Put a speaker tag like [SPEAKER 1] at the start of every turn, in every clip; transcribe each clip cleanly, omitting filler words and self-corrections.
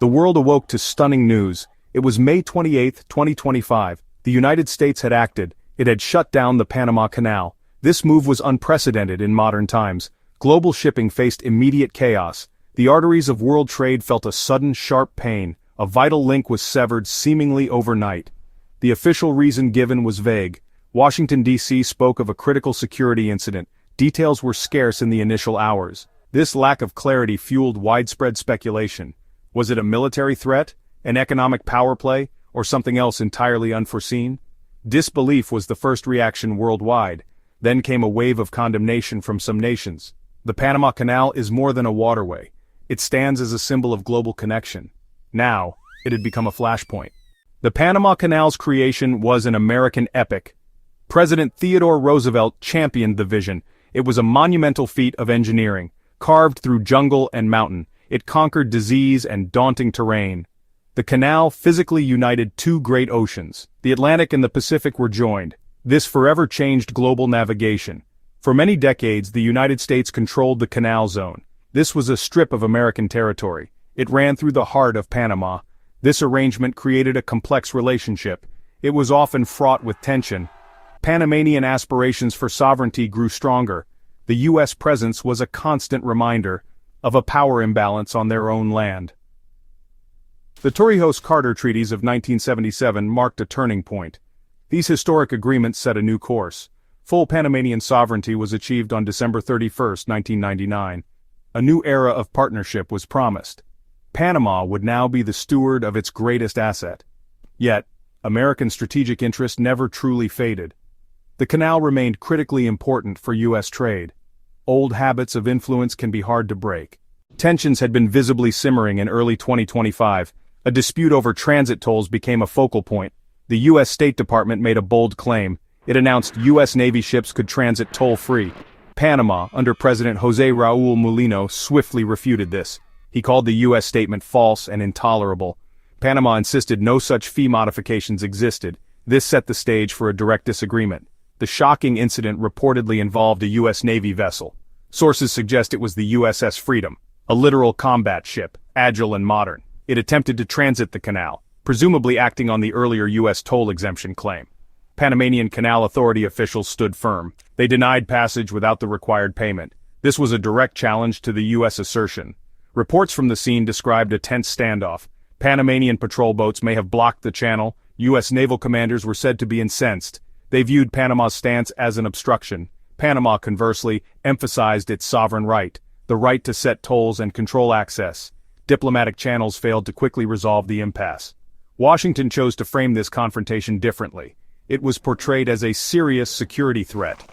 [SPEAKER 1] The world awoke to stunning news. It was May 28, 2025. The United States had acted. It had shut down the Panama Canal. This move was unprecedented in modern times. Global shipping faced immediate chaos. The arteries of world trade felt a sudden, sharp pain. A vital link was severed seemingly overnight. The official reason given was vague. Washington, D.C. spoke of a critical security incident. Details were scarce in the initial hours. This lack of clarity fueled widespread speculation. Was it a military threat, an economic power play, or something else entirely unforeseen? Disbelief was the first reaction worldwide. Then came a wave of condemnation from some nations. The Panama Canal is more than a waterway. It stands as a symbol of global connection. Now, it had become a flashpoint. The Panama Canal's creation was an American epic. President Theodore Roosevelt championed the vision. It was a monumental feat of engineering, carved through jungle and mountain. It conquered disease and daunting terrain. The canal physically united two great oceans. The Atlantic and the Pacific were joined. This forever changed global navigation. For many decades, the United States controlled the canal zone. This was a strip of American territory. It ran through the heart of Panama. This arrangement created a complex relationship. It was often fraught with tension. Panamanian aspirations for sovereignty grew stronger. The U.S. presence was a constant reminder of a power imbalance on their own land. The Torrijos-Carter Treaties of 1977 marked a turning point. These historic agreements set a new course. Full Panamanian sovereignty was achieved on December 31, 1999. A new era of partnership was promised. Panama would now be the steward of its greatest asset. Yet, American strategic interest never truly faded. The canal remained critically important for U.S. trade. Old habits of influence can be hard to break. Tensions had been visibly simmering in early 2025. A dispute over transit tolls became a focal point. The U.S. State Department made a bold claim. It announced U.S. Navy ships could transit toll-free. Panama, under President José Raúl Mulino, swiftly refuted this. He called the U.S. statement false and intolerable. Panama insisted no such fee modifications existed. This set the stage for a direct disagreement. The shocking incident reportedly involved a U.S. Navy vessel. Sources suggest it was the USS Freedom, a literal combat ship, agile and modern. It attempted to transit the canal, presumably acting on the earlier U.S. toll exemption claim. Panamanian Canal Authority officials stood firm. They denied passage without the required payment. This was a direct challenge to the U.S. assertion. Reports from the scene described a tense standoff. Panamanian patrol boats may have blocked the channel. U.S. naval commanders were said to be incensed. They viewed Panama's stance as an obstruction. Panama, conversely, emphasized its sovereign right, the right to set tolls and control access. Diplomatic channels failed to quickly resolve the impasse. Washington chose to frame this confrontation differently. It was portrayed as a serious security threat.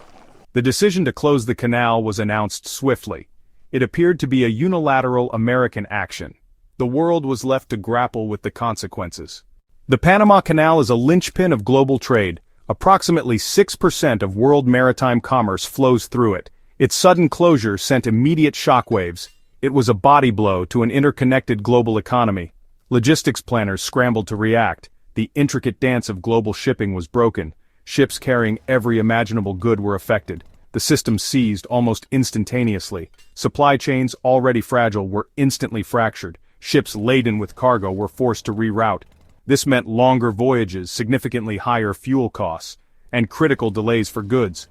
[SPEAKER 1] The decision to close the canal was announced swiftly. It appeared to be a unilateral American action. The world was left to grapple with the consequences. The Panama Canal is a linchpin of global trade. Approximately 6% of world maritime commerce flows through it. Its sudden closure sent immediate shockwaves. It was a body blow to an interconnected global economy. Logistics planners scrambled to react. The intricate dance of global shipping was broken. Ships carrying every imaginable good were affected. The system seized almost instantaneously. Supply chains, already fragile, were instantly fractured. Ships laden with cargo were forced to reroute. This meant longer voyages, significantly higher fuel costs, and critical delays for goods.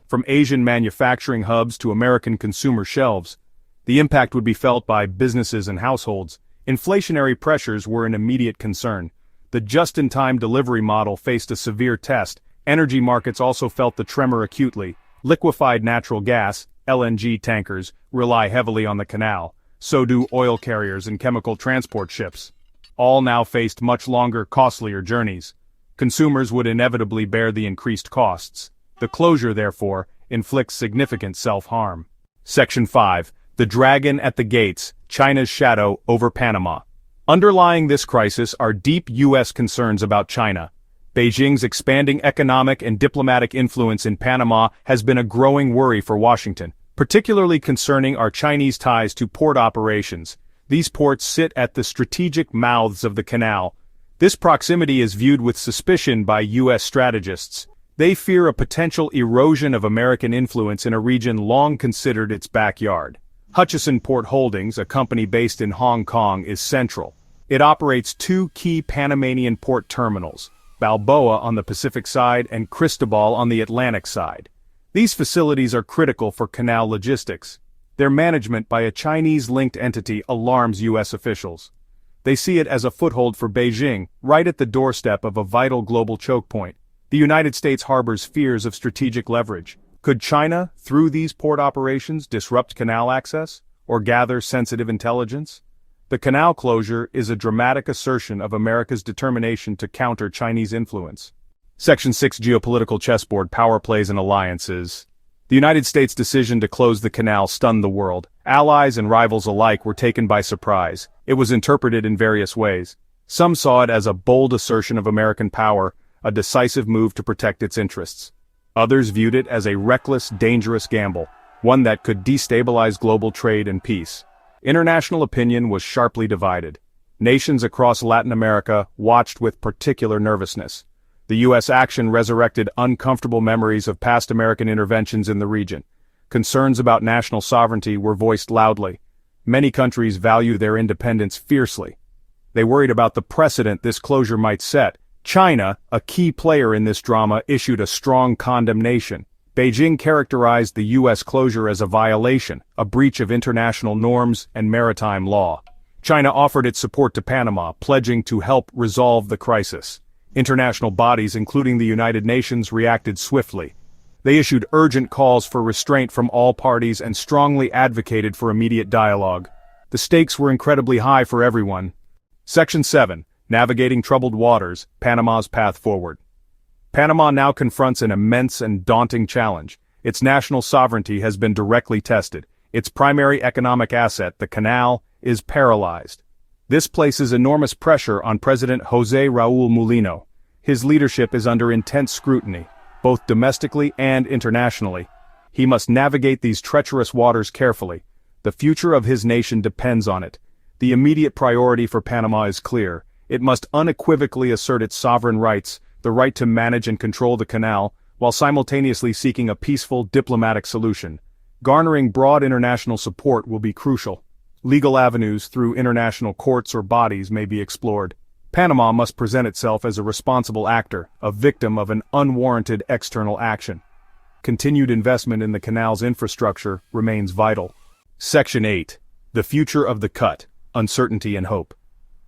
[SPEAKER 1] From Asian manufacturing hubs to American consumer shelves, the impact would be felt by businesses and households. Inflationary pressures were an immediate concern. The just-in-time delivery model faced a severe test. Energy markets also felt the tremor acutely. Liquefied natural gas, LNG tankers, rely heavily on the canal. So do oil carriers and chemical transport ships. All now faced much longer, costlier journeys. Consumers would inevitably bear the increased costs. The closure, therefore, inflicts significant self-harm. Section 5. The Dragon at the Gates, China's Shadow over Panama. Underlying this crisis are deep U.S. concerns about China. Beijing's expanding economic and diplomatic influence in Panama has been a growing worry for Washington, particularly concerning our Chinese ties to port operations. These ports sit at the strategic mouths of the canal. This proximity is viewed with suspicion by U.S. strategists. They fear a potential erosion of American influence in a region long considered its backyard. Hutchison Port Holdings, a company based in Hong Kong, is central. It operates two key Panamanian port terminals, Balboa on the Pacific side and Cristobal on the Atlantic side. These facilities are critical for canal logistics. Their management by a Chinese-linked entity alarms U.S. officials. They see it as a foothold for Beijing, right at the doorstep of a vital global choke point. The United States harbors fears of strategic leverage. Could China, through these port operations, disrupt canal access, or gather sensitive intelligence? The canal closure is a dramatic assertion of America's determination to counter Chinese influence. Section 6 Geopolitical Chessboard Power Plays and Alliances. The United States' decision to close the canal stunned the world. Allies and rivals alike were taken by surprise. It was interpreted in various ways. Some saw it as a bold assertion of American power, a decisive move to protect its interests. Others viewed it as a reckless, dangerous gamble, one that could destabilize global trade and peace. International opinion was sharply divided. Nations across Latin America watched with particular nervousness. The U.S. action resurrected uncomfortable memories of past American interventions in the region. Concerns about national sovereignty were voiced loudly. Many countries value their independence fiercely. They worried about the precedent this closure might set. China, a key player in this drama, issued a strong condemnation. Beijing characterized the U.S. closure as a violation, a breach of international norms and maritime law. China offered its support to Panama, pledging to help resolve the crisis. International bodies, including the United Nations, reacted swiftly. They issued urgent calls for restraint from all parties and strongly advocated for immediate dialogue. The stakes were incredibly high for everyone. Section 7. Navigating Troubled Waters, Panama's Path Forward. Panama now confronts an immense and daunting challenge. Its national sovereignty has been directly tested. Its primary economic asset, the canal, is paralyzed. This places enormous pressure on President José Raúl Mulino. His leadership is under intense scrutiny, both domestically and internationally. He must navigate these treacherous waters carefully. The future of his nation depends on it. The immediate priority for Panama is clear. It must unequivocally assert its sovereign rights, the right to manage and control the canal, while simultaneously seeking a peaceful, diplomatic solution. Garnering broad international support will be crucial. Legal avenues through international courts or bodies may be explored. Panama must present itself as a responsible actor, a victim of an unwarranted external action. Continued investment in the canal's infrastructure remains vital. Section 8. The Future of the Cut, Uncertainty and Hope.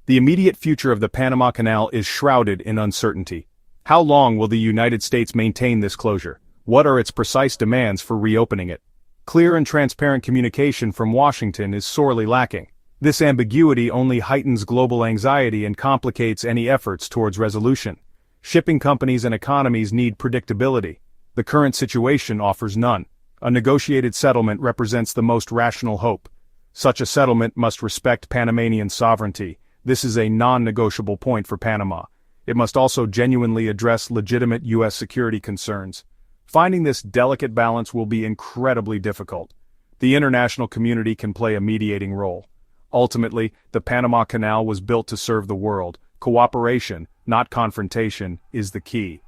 [SPEAKER 1] The immediate future of the Panama Canal is shrouded in uncertainty. How long will the United States maintain this closure? What are its precise demands for reopening it? Clear and transparent communication from Washington is sorely lacking. This ambiguity only heightens global anxiety and complicates any efforts towards resolution. Shipping companies and economies need predictability. The current situation offers none. A negotiated settlement represents the most rational hope. Such a settlement must respect Panamanian sovereignty. This is a non-negotiable point for Panama. It must also genuinely address legitimate U.S. security concerns. Finding this delicate balance will be incredibly difficult. The international community can play a mediating role. Ultimately, the Panama Canal was built to serve the world. Cooperation, not confrontation, is the key.